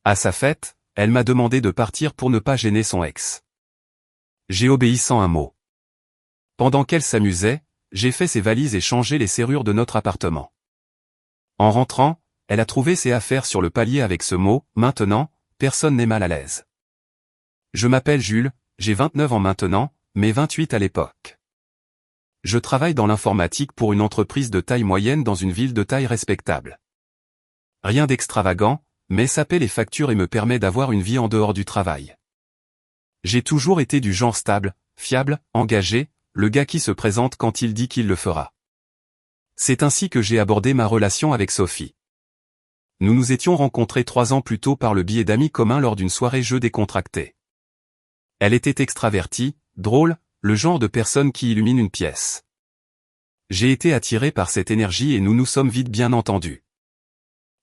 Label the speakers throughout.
Speaker 1: À sa fête, elle m'a demandé de partir pour ne pas gêner son ex. J'ai obéi sans un mot. Pendant qu'elle s'amusait, j'ai fait ses valises et changé les serrures de notre appartement. En rentrant, elle a trouvé ses affaires sur le palier avec ce mot « Maintenant, personne n'est mal à l'aise ». Je m'appelle Jules, j'ai 29 ans maintenant, mais 28 à l'époque. Je travaille dans l'informatique pour une entreprise de taille moyenne dans une ville de taille respectable. Rien d'extravagant, mais ça paie les factures et me permet d'avoir une vie en dehors du travail. J'ai toujours été du genre stable, fiable, engagé, le gars qui se présente quand il dit qu'il le fera. C'est ainsi que j'ai abordé ma relation avec Sophie. Nous nous étions rencontrés 3 ans plus tôt par le biais d'amis communs lors d'une soirée jeu décontractée. Elle était extravertie, drôle, le genre de personne qui illumine une pièce. J'ai été attiré par cette énergie et nous nous sommes vite bien entendus.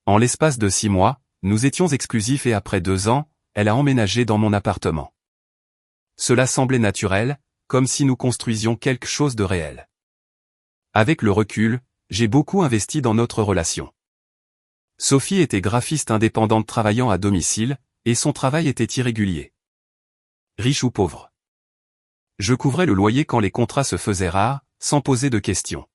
Speaker 1: En l'espace de 6 mois, nous étions exclusifs et après 2 ans, elle a emménagé dans mon appartement. Cela semblait naturel, comme si nous construisions quelque chose de réel. Avec le recul, j'ai beaucoup investi dans notre relation. Sophie était graphiste indépendante travaillant à domicile, et son travail était irrégulier. Riche ou pauvre. Je couvrais le loyer quand les contrats se faisaient rares, sans poser de questions.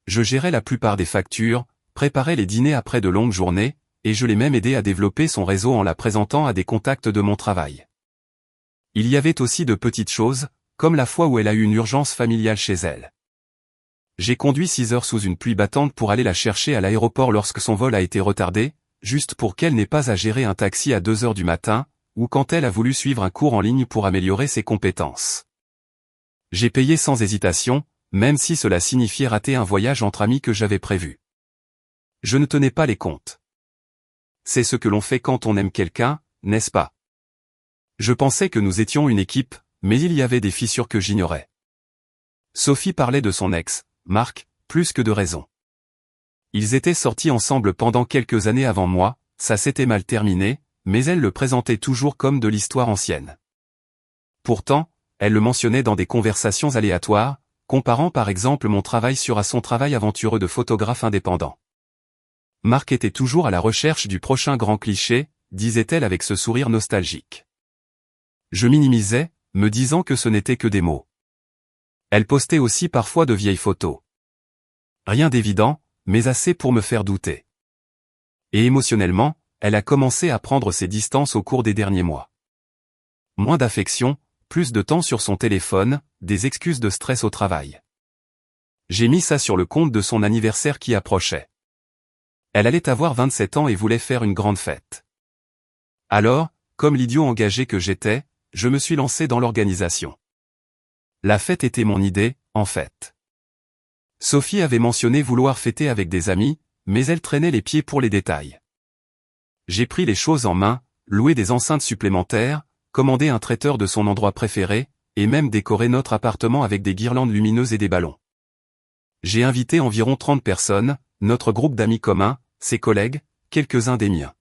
Speaker 1: Je gérais la plupart des factures, préparais les dîners après de longues journées, et je l'ai même aidé à développer son réseau en la présentant à des contacts de mon travail. Il y avait aussi de petites choses, comme la fois où elle a eu une urgence familiale chez elle. J'ai conduit 6 heures sous une pluie battante pour aller la chercher à l'aéroport lorsque son vol a été retardé, juste pour qu'elle n'ait pas à gérer un taxi à 2 heures du matin, ou quand elle a voulu suivre un cours en ligne pour améliorer ses compétences. J'ai payé sans hésitation, même si cela signifiait rater un voyage entre amis que j'avais prévu. Je ne tenais pas les comptes. C'est ce que l'on fait quand on aime quelqu'un, n'est-ce pas? Je pensais que nous étions une équipe, mais il y avait des fissures que j'ignorais. Sophie parlait de son ex, Marc, plus que de raison. Ils étaient sortis ensemble pendant quelques années avant moi, ça s'était mal terminé, mais elle le présentait toujours comme de l'histoire ancienne. Pourtant, elle le mentionnait dans des conversations aléatoires, comparant par exemple mon travail à son travail aventureux de photographe indépendant. Marc était toujours à la recherche du prochain grand cliché, disait-elle avec ce sourire nostalgique. Je minimisais, me disant que ce n'était que des mots. Elle postait aussi parfois de vieilles photos. Rien d'évident, mais assez pour me faire douter. Et émotionnellement, elle a commencé à prendre ses distances au cours des derniers mois. Moins d'affection, plus de temps sur son téléphone, des excuses de stress au travail. J'ai mis ça sur le compte de son anniversaire qui approchait. Elle allait avoir 27 ans et voulait faire une grande fête. Alors, comme l'idiot engagé que j'étais, je me suis lancé dans l'organisation. La fête était mon idée, en fait. Sophie avait mentionné vouloir fêter avec des amis, mais elle traînait les pieds pour les détails. J'ai pris les choses en main, loué des enceintes supplémentaires, commandé un traiteur de son endroit préféré, et même décoré notre appartement avec des guirlandes lumineuses et des ballons. J'ai invité environ 30 personnes, notre groupe d'amis communs, ses collègues, quelques-uns des miens.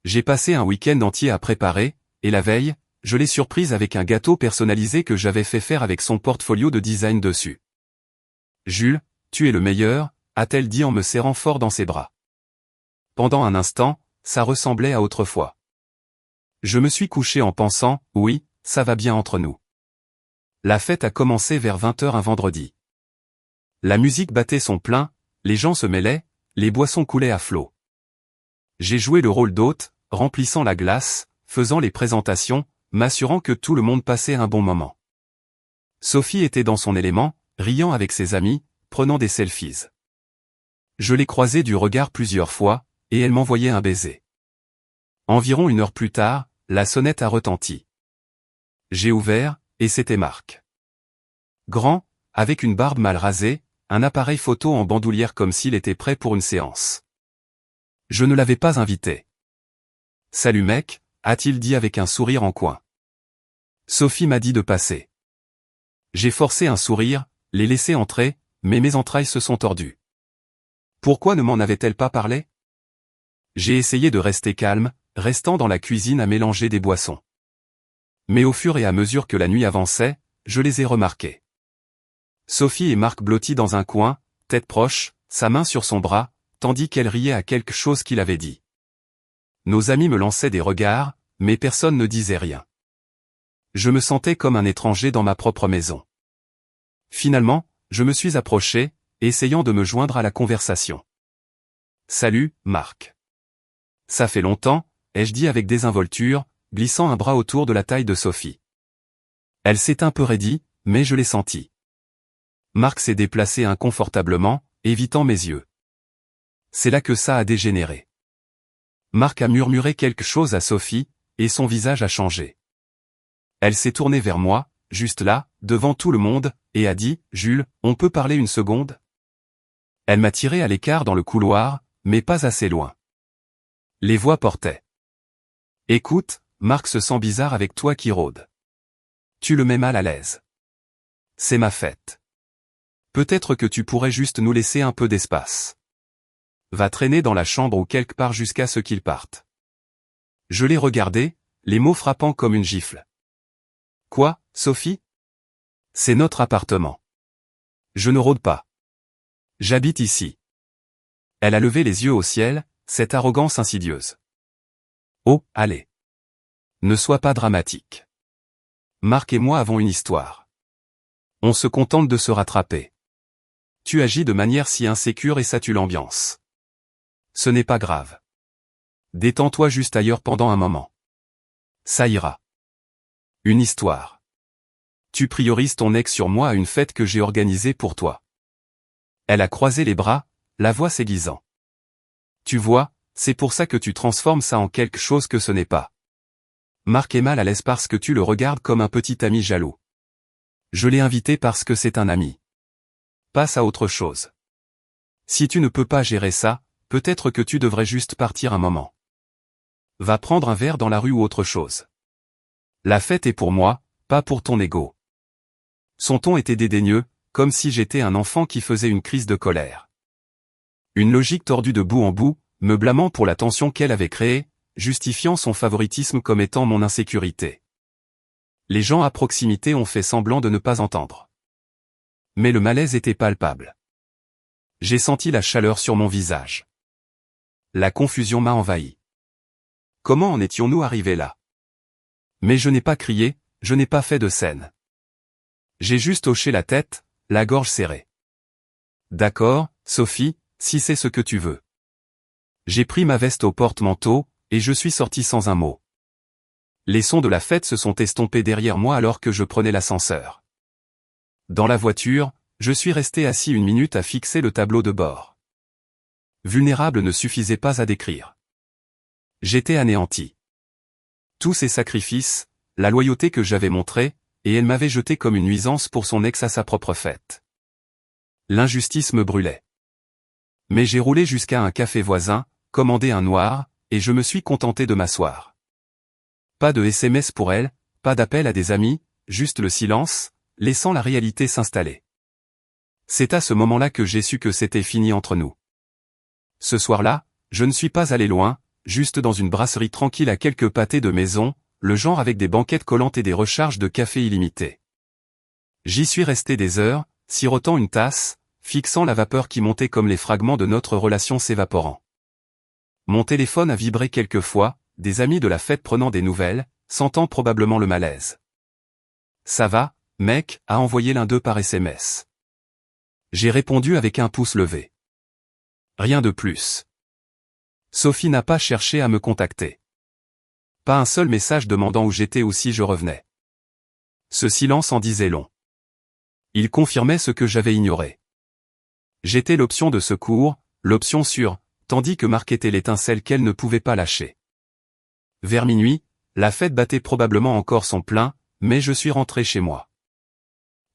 Speaker 1: J'ai passé un week-end entier à préparer, et la veille, je l'ai surprise avec un gâteau personnalisé que j'avais fait faire avec son portfolio de design dessus. « Jules, tu es le meilleur », a-t-elle dit en me serrant fort dans ses bras. Pendant un instant, ça ressemblait à autrefois. Je me suis couché en pensant, oui, ça va bien entre nous. La fête a commencé vers 20h un vendredi. La musique battait son plein, les gens se mêlaient, les boissons coulaient à flot. J'ai joué le rôle d'hôte, remplissant la glace, faisant les présentations, m'assurant que tout le monde passait un bon moment. Sophie était dans son élément, riant avec ses amis, prenant des selfies. Je l'ai croisée du regard plusieurs fois, et elle m'envoyait un baiser. Environ 1 heure plus tard, la sonnette a retenti. J'ai ouvert, et c'était Marc. Grand, avec une barbe mal rasée, un appareil photo en bandoulière comme s'il était prêt pour une séance. Je ne l'avais pas invité. « Salut mec », a-t-il dit avec un sourire en coin. Sophie m'a dit de passer. J'ai forcé un sourire, l'ai laissé entrer, mais mes entrailles se sont tordues. Pourquoi ne m'en avait-elle pas parlé? J'ai essayé de rester calme, restant dans la cuisine à mélanger des boissons. Mais au fur et à mesure que la nuit avançait, je les ai remarqués. Sophie et Marc blottis dans un coin, tête proche, sa main sur son bras, tandis qu'elle riait à quelque chose qu'il avait dit. Nos amis me lançaient des regards, mais personne ne disait rien. Je me sentais comme un étranger dans ma propre maison. Finalement, je me suis approché, essayant de me joindre à la conversation. « Salut, Marc. Ça fait longtemps », ai-je dit avec désinvolture, glissant un bras autour de la taille de Sophie. Elle s'est un peu raidie, mais je l'ai senti. Marc s'est déplacé inconfortablement, évitant mes yeux. C'est là que ça a dégénéré. Marc a murmuré quelque chose à Sophie, et son visage a changé. Elle s'est tournée vers moi, juste là, devant tout le monde, et a dit « Jules, on peut parler une seconde ?» Elle m'a tiré à l'écart dans le couloir, mais pas assez loin. Les voix portaient. « Écoute, Marc se sent bizarre avec toi qui rôde. Tu le mets mal à l'aise. C'est ma fête. Peut-être que tu pourrais juste nous laisser un peu d'espace. Va traîner dans la chambre ou quelque part jusqu'à ce qu'il parte. » Je l'ai regardé, les mots frappant comme une gifle. « Quoi, Sophie ? C'est notre appartement. Je ne rôde pas. J'habite ici. » Elle a levé les yeux au ciel, cette arrogance insidieuse. « Oh, allez. Ne sois pas dramatique. Marc et moi avons une histoire. On se contente de se rattraper. Tu agis de manière si insécure et ça tue l'ambiance. Ce n'est pas grave. Détends-toi juste ailleurs pendant un moment. Ça ira. Une histoire. Tu priorises ton ex sur moi à une fête que j'ai organisée pour toi. » Elle a croisé les bras, la voix s'aiguisant. « Tu vois, c'est pour ça que tu transformes ça en quelque chose que ce n'est pas. Marc est mal à l'aise parce que tu le regardes comme un petit ami jaloux. Je l'ai invité parce que c'est un ami. Passe à autre chose. Si tu ne peux pas gérer ça, peut-être que tu devrais juste partir un moment. Va prendre un verre dans la rue ou autre chose. La fête est pour moi, pas pour ton ego. » Son ton était dédaigneux, comme si j'étais un enfant qui faisait une crise de colère. Une logique tordue de bout en bout, me blâmant pour la tension qu'elle avait créée, justifiant son favoritisme comme étant mon insécurité. Les gens à proximité ont fait semblant de ne pas entendre. Mais le malaise était palpable. J'ai senti la chaleur sur mon visage. La confusion m'a envahi. Comment en étions-nous arrivés là? Mais je n'ai pas crié, je n'ai pas fait de scène. J'ai juste hoché la tête, la gorge serrée. « D'accord, Sophie, si c'est ce que tu veux. » J'ai pris ma veste au porte-manteau, et je suis sorti sans un mot. Les sons de la fête se sont estompés derrière moi alors que je prenais l'ascenseur. Dans la voiture, je suis resté assis une minute à fixer le tableau de bord. Vulnérable ne suffisait pas à décrire. J'étais anéanti. Tous ces sacrifices, la loyauté que j'avais montrée, et elle m'avait jeté comme une nuisance pour son ex à sa propre fête. L'injustice me brûlait. Mais j'ai roulé jusqu'à un café voisin, commandé un noir, et je me suis contenté de m'asseoir. Pas de SMS pour elle, pas d'appel à des amis, juste le silence, laissant la réalité s'installer. C'est à ce moment-là que j'ai su que c'était fini entre nous. Ce soir-là, je ne suis pas allé loin, juste dans une brasserie tranquille à quelques pâtés de maison, le genre avec des banquettes collantes et des recharges de café illimitées. J'y suis resté des heures, sirotant une tasse, fixant la vapeur qui montait comme les fragments de notre relation s'évaporant. Mon téléphone a vibré quelques fois, des amis de la fête prenant des nouvelles, sentant probablement le malaise. « Ça va, mec ?» a envoyé l'un d'eux par SMS. J'ai répondu avec un pouce levé. Rien de plus. Sophie n'a pas cherché à me contacter. Pas un seul message demandant où j'étais ou si je revenais. Ce silence en disait long. Il confirmait ce que j'avais ignoré. J'étais l'option de secours, l'option sûre, tandis que Marc était l'étincelle qu'elle ne pouvait pas lâcher. Vers minuit, la fête battait probablement encore son plein, mais je suis rentré chez moi.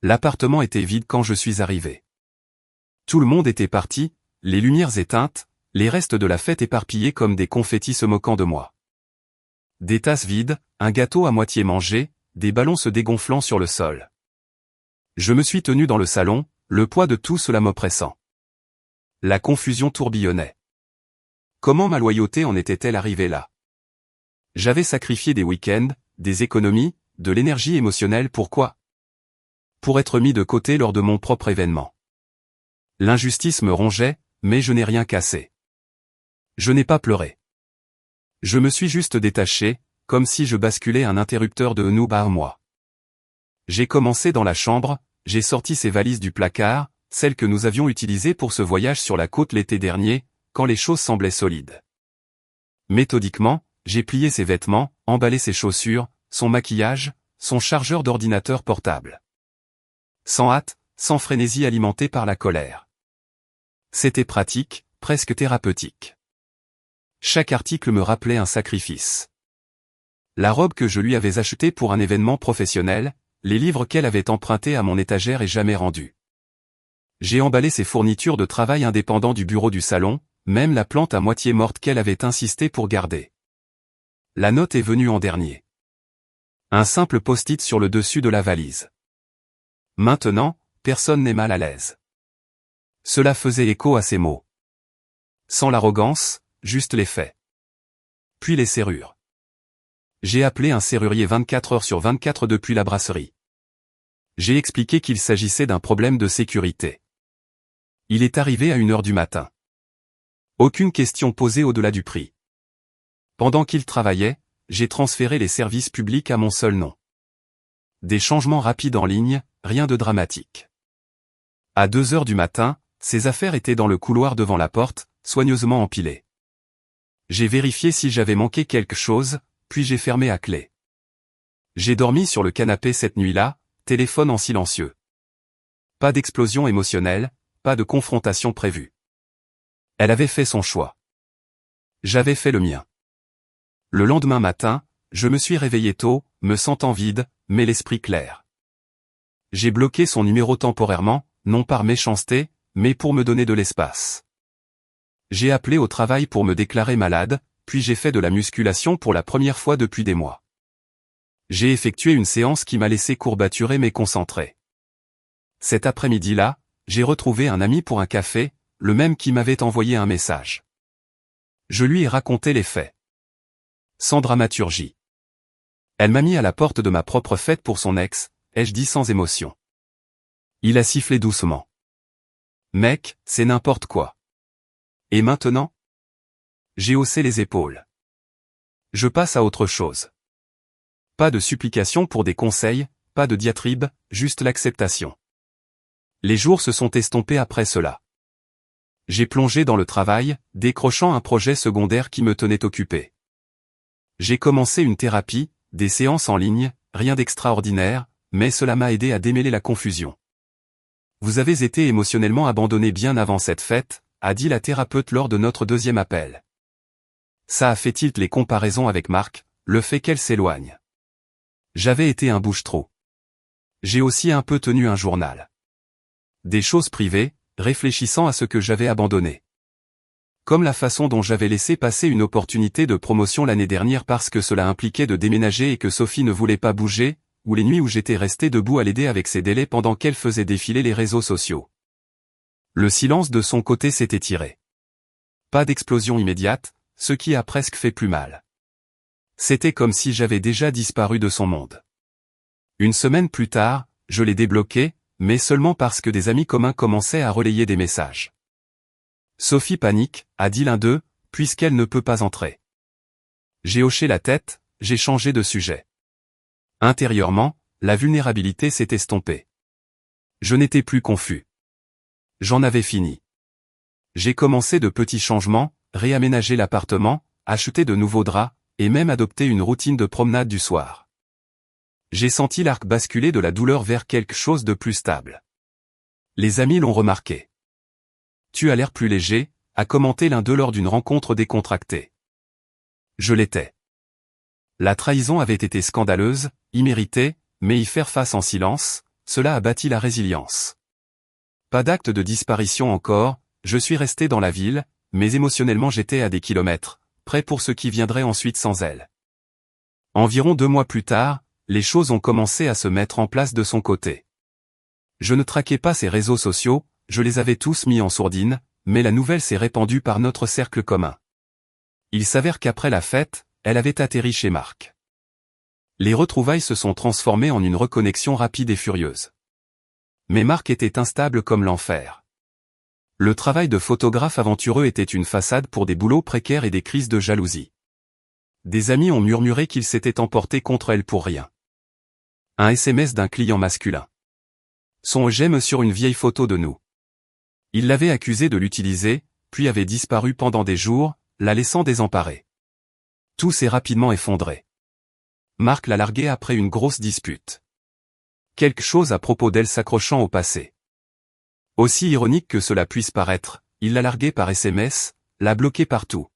Speaker 1: L'appartement était vide quand je suis arrivé. Tout le monde était parti, les lumières éteintes, les restes de la fête éparpillés comme des confettis se moquant de moi. Des tasses vides, un gâteau à moitié mangé, des ballons se dégonflant sur le sol. Je me suis tenu dans le salon, le poids de tout cela m'oppressant. La confusion tourbillonnait. Comment ma loyauté en était-elle arrivée là? J'avais sacrifié des week-ends, des économies, de l'énergie émotionnelle pourquoi? Pour être mis de côté lors de mon propre événement. L'injustice me rongeait, mais je n'ai rien cassé. Je n'ai pas pleuré. Je me suis juste détaché, comme si je basculais un interrupteur de noob à moi. J'ai commencé dans la chambre, j'ai sorti ses valises du placard, celles que nous avions utilisées pour ce voyage sur la côte l'été dernier, quand les choses semblaient solides. Méthodiquement, j'ai plié ses vêtements, emballé ses chaussures, son maquillage, son chargeur d'ordinateur portable. Sans hâte, sans frénésie alimentée par la colère. C'était pratique, presque thérapeutique. Chaque article me rappelait un sacrifice. La robe que je lui avais achetée pour un événement professionnel, les livres qu'elle avait empruntés à mon étagère et jamais rendus. J'ai emballé ses fournitures de travail indépendant du bureau du salon, même la plante à moitié morte qu'elle avait insisté pour garder. La note est venue en dernier. Un simple post-it sur le dessus de la valise. Maintenant, personne n'est mal à l'aise. Cela faisait écho à ces mots. Sans l'arrogance, juste les faits. Puis les serrures. J'ai appelé un serrurier 24 heures sur 24 depuis la brasserie. J'ai expliqué qu'il s'agissait d'un problème de sécurité. Il est arrivé à 1 heure du matin. Aucune question posée au-delà du prix. Pendant qu'il travaillait, j'ai transféré les services publics à mon seul nom. Des changements rapides en ligne, rien de dramatique. À 2 heures du matin, ses affaires étaient dans le couloir devant la porte, soigneusement empilées. J'ai vérifié si j'avais manqué quelque chose, puis j'ai fermé à clé. J'ai dormi sur le canapé cette nuit-là, téléphone en silencieux. Pas d'explosion émotionnelle, pas de confrontation prévue. Elle avait fait son choix. J'avais fait le mien. Le lendemain matin, je me suis réveillé tôt, me sentant vide, mais l'esprit clair. J'ai bloqué son numéro temporairement, non par méchanceté, mais pour me donner de l'espace. J'ai appelé au travail pour me déclarer malade, puis j'ai fait de la musculation pour la première fois depuis des mois. J'ai effectué une séance qui m'a laissé courbaturé mais concentré. Cet après-midi-là, j'ai retrouvé un ami pour un café, le même qui m'avait envoyé un message. Je lui ai raconté les faits. Sans dramaturgie. Elle m'a mis à la porte de ma propre fête pour son ex, ai-je dit sans émotion. Il a sifflé doucement. Mec, c'est n'importe quoi. Et maintenant? J'ai haussé les épaules. Je passe à autre chose. Pas de supplication pour des conseils, pas de diatribe, juste l'acceptation. Les jours se sont estompés après cela. J'ai plongé dans le travail, décrochant un projet secondaire qui me tenait occupé. J'ai commencé une thérapie, des séances en ligne, rien d'extraordinaire, mais cela m'a aidé à démêler la confusion. Vous avez été émotionnellement abandonné bien avant cette fête, a dit la thérapeute lors de notre deuxième appel. Ça a fait tilt les comparaisons avec Marc, le fait qu'elle s'éloigne. J'avais été un bouche-trou. J'ai aussi un peu tenu un journal. Des choses privées, réfléchissant à ce que j'avais abandonné. Comme la façon dont j'avais laissé passer une opportunité de promotion l'année dernière parce que cela impliquait de déménager et que Sophie ne voulait pas bouger, ou les nuits où j'étais resté debout à l'aider avec ses délais pendant qu'elle faisait défiler les réseaux sociaux. Le silence de son côté s'est étiré. Pas d'explosion immédiate, ce qui a presque fait plus mal. C'était comme si j'avais déjà disparu de son monde. Une semaine plus tard, je l'ai débloqué, mais seulement parce que des amis communs commençaient à relayer des messages. Sophie panique, a dit l'un d'eux, puisqu'elle ne peut pas entrer. J'ai hoché la tête, j'ai changé de sujet. Intérieurement, la vulnérabilité s'est estompée. Je n'étais plus confus. J'en avais fini. J'ai commencé de petits changements, réaménager l'appartement, acheter de nouveaux draps, et même adopter une routine de promenade du soir. J'ai senti l'arc basculer de la douleur vers quelque chose de plus stable. Les amis l'ont remarqué. Tu as l'air plus léger, a commenté l'un d'eux lors d'une rencontre décontractée. Je l'étais. La trahison avait été scandaleuse, imméritée, mais y faire face en silence, cela a bâti la résilience. Pas d'acte de disparition encore, je suis resté dans la ville, mais émotionnellement j'étais à des kilomètres, prêt pour ce qui viendrait ensuite sans elle. Environ 2 mois plus tard, les choses ont commencé à se mettre en place de son côté. Je ne traquais pas ses réseaux sociaux, je les avais tous mis en sourdine, mais la nouvelle s'est répandue par notre cercle commun. Il s'avère qu'après la fête, elle avait atterri chez Marc. Les retrouvailles se sont transformées en une reconnexion rapide et furieuse. Mais Marc était instable comme l'enfer. Le travail de photographe aventureux était une façade pour des boulots précaires et des crises de jalousie. Des amis ont murmuré qu'il s'était emporté contre elle pour rien. Un SMS d'un client masculin. Son j'aime sur une vieille photo de nous. Il l'avait accusé de l'utiliser, puis avait disparu pendant des jours, la laissant désemparée. Tout s'est rapidement effondré. Marc l'a larguée après une grosse dispute. Quelque chose à propos d'elle s'accrochant au passé. Aussi ironique que cela puisse paraître, il l'a larguée par SMS, l'a bloquée partout.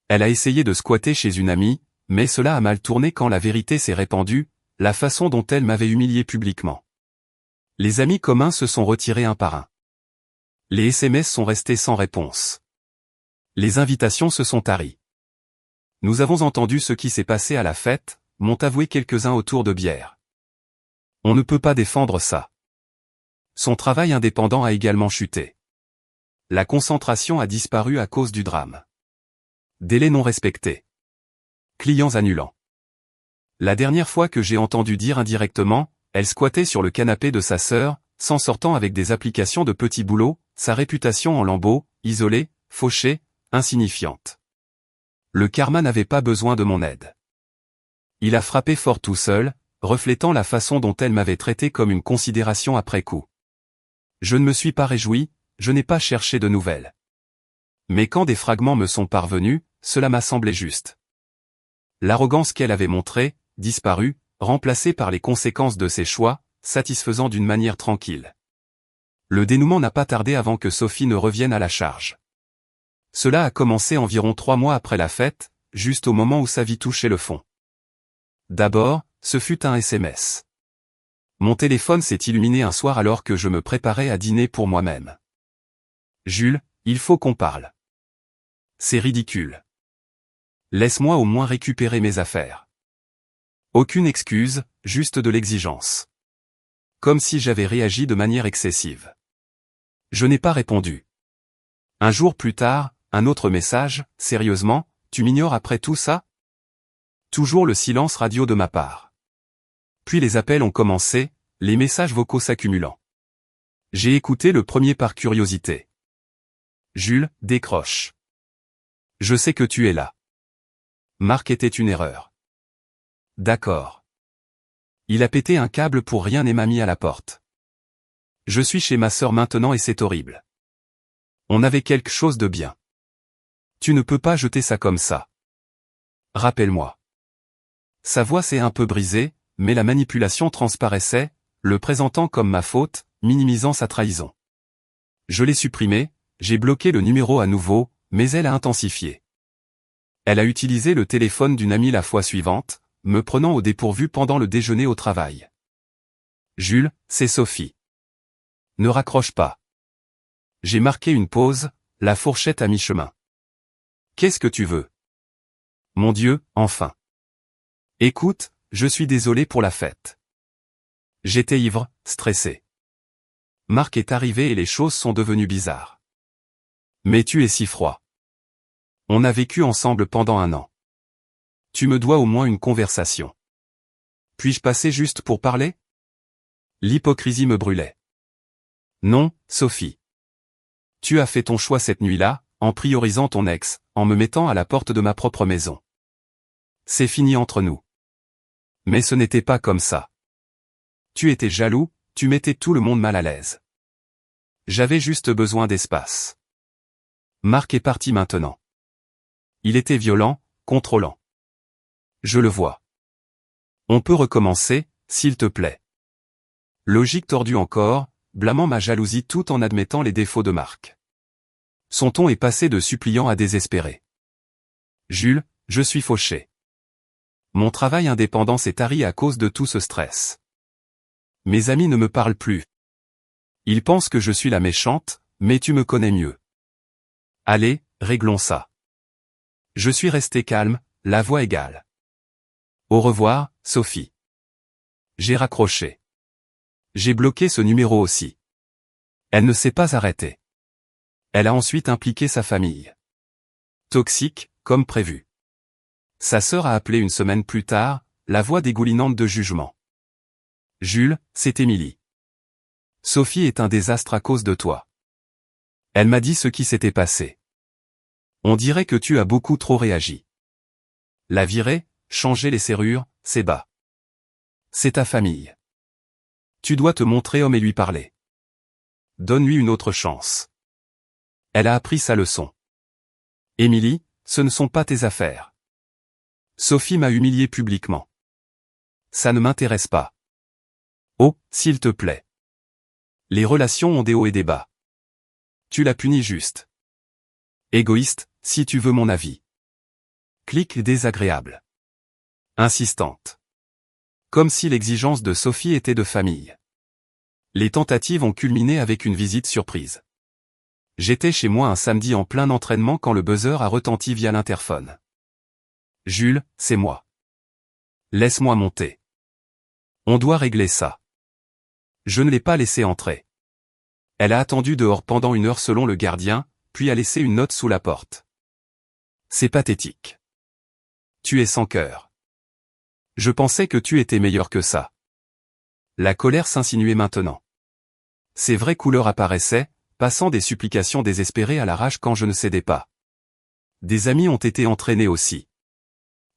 Speaker 1: Elle a essayé de squatter chez une amie, mais cela a mal tourné quand la vérité s'est répandue, la façon dont elle m'avait humilié publiquement. Les amis communs se sont retirés un par un. Les SMS sont restés sans réponse. Les invitations se sont taries. Nous avons entendu ce qui s'est passé à la fête, m'ont avoué quelques-uns autour de bière. On ne peut pas défendre ça. Son travail indépendant a également chuté. La concentration a disparu à cause du drame. Délais non respectés. Clients annulants. La dernière fois que j'ai entendu dire indirectement, elle squattait sur le canapé de sa sœur, s'en sortant avec des applications de petits boulots, sa réputation en lambeaux, isolée, fauchée, insignifiante. Le karma n'avait pas besoin de mon aide. Il a frappé fort tout seul, reflétant la façon dont elle m'avait traité comme une considération après coup. Je ne me suis pas réjoui, je n'ai pas cherché de nouvelles. Mais quand des fragments me sont parvenus, cela m'a semblé juste. L'arrogance qu'elle avait montrée, disparue, remplacée par les conséquences de ses choix, satisfaisant d'une manière tranquille. Le dénouement n'a pas tardé avant que Sophie ne revienne à la charge. Cela a commencé environ 3 mois après la fête, juste au moment où sa vie touchait le fond. D'abord, ce fut un SMS. Mon téléphone s'est illuminé un soir alors que je me préparais à dîner pour moi-même. Jules, il faut qu'on parle. C'est ridicule. Laisse-moi au moins récupérer mes affaires. Aucune excuse, juste de l'exigence. Comme si j'avais réagi de manière excessive. Je n'ai pas répondu. Un jour plus tard, un autre message, sérieusement, tu m'ignores après tout ça? Toujours le silence radio de ma part. Puis les appels ont commencé, les messages vocaux s'accumulant. J'ai écouté le premier par curiosité. Jules, décroche. Je sais que tu es là. Marc était une erreur. D'accord. Il a pété un câble pour rien et m'a mis à la porte. Je suis chez ma sœur maintenant et c'est horrible. On avait quelque chose de bien. Tu ne peux pas jeter ça comme ça. Rappelle-moi. Sa voix s'est un peu brisée, mais la manipulation transparaissait, le présentant comme ma faute, minimisant sa trahison. Je l'ai supprimé, j'ai bloqué le numéro à nouveau, mais elle a intensifié. Elle a utilisé le téléphone d'une amie la fois suivante, me prenant au dépourvu pendant le déjeuner au travail. Jules, c'est Sophie. Ne raccroche pas. J'ai marqué une pause, la fourchette à mi-chemin. Qu'est-ce que tu veux? Mon Dieu, enfin. Écoute, je suis désolé pour la fête. J'étais ivre, stressé. Marc est arrivé et les choses sont devenues bizarres. Mais tu es si froid. On a vécu ensemble pendant 1 an. Tu me dois au moins une conversation. Puis-je passer juste pour parler? L'hypocrisie me brûlait. Non, Sophie. Tu as fait ton choix cette nuit-là, en priorisant ton ex, en me mettant à la porte de ma propre maison. C'est fini entre nous. Mais ce n'était pas comme ça. Tu étais jaloux, tu mettais tout le monde mal à l'aise. J'avais juste besoin d'espace. Marc est parti maintenant. Il était violent, contrôlant. Je le vois. On peut recommencer, s'il te plaît. Logique tordue encore, blâmant ma jalousie tout en admettant les défauts de Marc. Son ton est passé de suppliant à désespéré. Jules, je suis fauché. Mon travail indépendant s'est tari à cause de tout ce stress. Mes amis ne me parlent plus. Ils pensent que je suis la méchante, mais tu me connais mieux. Allez, réglons ça. Je suis resté calme, la voix égale. Au revoir, Sophie. J'ai raccroché. J'ai bloqué ce numéro aussi. Elle ne s'est pas arrêtée. Elle a ensuite impliqué sa famille. Toxique, comme prévu. Sa sœur a appelé une semaine plus tard, la voix dégoulinante de jugement. Jules, c'est Émilie. Sophie est un désastre à cause de toi. Elle m'a dit ce qui s'était passé. On dirait que tu as beaucoup trop réagi. La virer, changer les serrures, c'est bas. C'est ta famille. Tu dois te montrer homme et lui parler. Donne-lui une autre chance. Elle a appris sa leçon. Émilie, ce ne sont pas tes affaires. Sophie m'a humilié publiquement. Ça ne m'intéresse pas. Oh, s'il te plaît. Les relations ont des hauts et des bas. Tu l'as puni juste. Égoïste, si tu veux mon avis. Clique désagréable. Insistante. Comme si l'exigence de Sophie était de famille. Les tentatives ont culminé avec une visite surprise. J'étais chez moi un samedi en plein entraînement quand le buzzer a retenti via l'interphone. Jules, c'est moi. Laisse-moi monter. On doit régler ça. Je ne l'ai pas laissé entrer. Elle a attendu dehors pendant 1 heure selon le gardien, puis a laissé une note sous la porte. C'est pathétique. Tu es sans cœur. Je pensais que tu étais meilleur que ça. La colère s'insinuait maintenant. Ses vraies couleurs apparaissaient, passant des supplications désespérées à la rage quand je ne cédais pas. Des amis ont été entraînés aussi.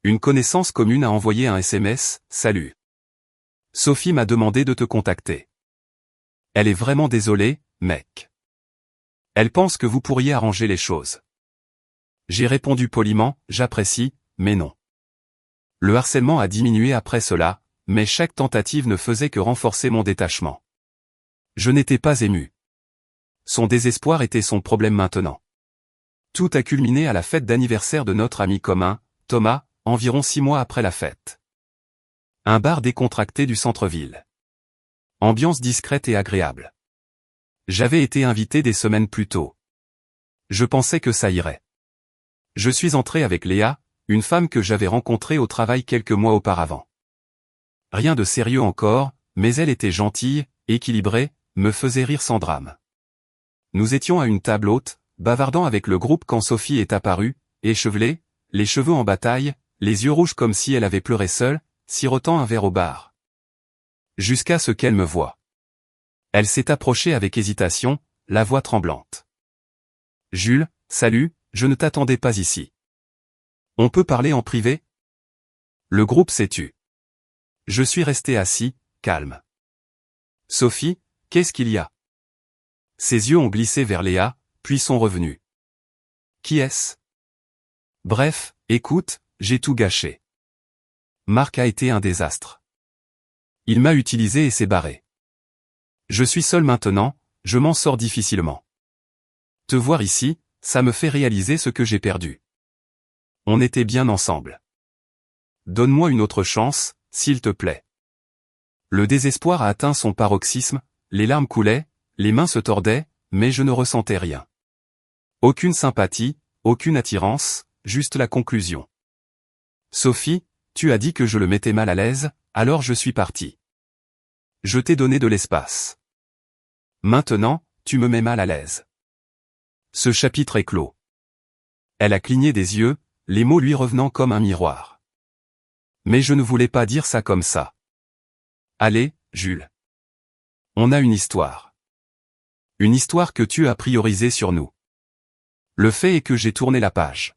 Speaker 1: Une connaissance commune a envoyé un SMS, « Salut. Sophie m'a demandé de te contacter. Elle est vraiment désolée, mec. Elle pense que vous pourriez arranger les choses. » J'ai répondu poliment, « J'apprécie, mais non. » Le harcèlement a diminué après cela, mais chaque tentative ne faisait que renforcer mon détachement. Je n'étais pas ému. Son désespoir était son problème maintenant. Tout a culminé à la fête d'anniversaire de notre ami commun, Thomas, environ 6 mois après la fête. Un bar décontracté du centre-ville. Ambiance discrète et agréable. J'avais été invité des semaines plus tôt. Je pensais que ça irait. Je suis entré avec Léa, une femme que j'avais rencontrée au travail quelques mois auparavant. Rien de sérieux encore, mais elle était gentille, équilibrée, me faisait rire sans drame. Nous étions à une table haute, bavardant avec le groupe quand Sophie est apparue, échevelée, les cheveux en bataille, les yeux rouges comme si elle avait pleuré seule, sirotant un verre au bar. Jusqu'à ce qu'elle me voie. Elle s'est approchée avec hésitation, la voix tremblante. « Jules, salut, je ne t'attendais pas ici. On peut parler en privé ?» Le groupe s'est tu. Je suis resté assis, calme. « Sophie, qu'est-ce qu'il y a ?» Ses yeux ont glissé vers Léa, puis sont revenus. « Qui est-ce ?» Bref, écoute, j'ai tout gâché. Marc a été un désastre. Il m'a utilisé et s'est barré. Je suis seul maintenant, je m'en sors difficilement. Te voir ici, ça me fait réaliser ce que j'ai perdu. On était bien ensemble. Donne-moi une autre chance, s'il te plaît. Le désespoir a atteint son paroxysme, les larmes coulaient, les mains se tordaient, mais je ne ressentais rien. Aucune sympathie, aucune attirance, juste la conclusion. Sophie, tu as dit que je le mettais mal à l'aise, alors je suis parti. Je t'ai donné de l'espace. Maintenant, tu me mets mal à l'aise. Ce chapitre est clos. Elle a cligné des yeux, les mots lui revenant comme un miroir. Mais je ne voulais pas dire ça comme ça. Allez, Jules. On a une histoire. Une histoire que tu as priorisée sur nous. Le fait est que j'ai tourné la page.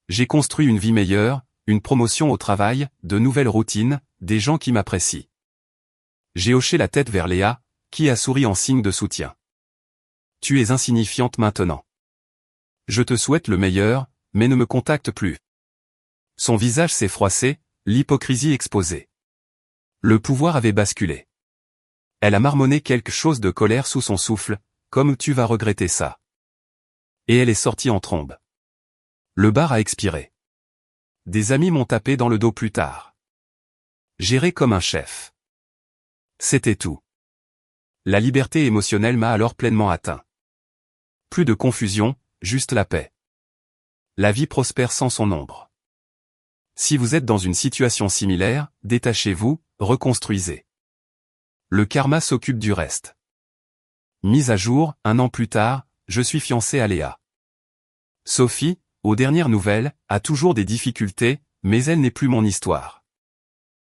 Speaker 1: J'ai construit une vie meilleure, une promotion au travail, de nouvelles routines, des gens qui m'apprécient. J'ai hoché la tête vers Léa, qui a souri en signe de soutien. Tu es insignifiante maintenant. Je te souhaite le meilleur, mais ne me contacte plus. Son visage s'est froissé, l'hypocrisie exposée. Le pouvoir avait basculé. Elle a marmonné quelque chose de colère sous son souffle, comme tu vas regretter ça. Et elle est sortie en trombe. Le bar a expiré. Des amis m'ont tapé dans le dos plus tard. Géré comme un chef. C'était tout. La liberté émotionnelle m'a alors pleinement atteint. Plus de confusion, juste la paix. La vie prospère sans son ombre. Si vous êtes dans une situation similaire, détachez-vous, reconstruisez. Le karma s'occupe du reste. Mise à jour, 1 an plus tard, je suis fiancé à Léa. Sophie, aux dernières nouvelles, a toujours des difficultés, mais elle n'est plus mon histoire.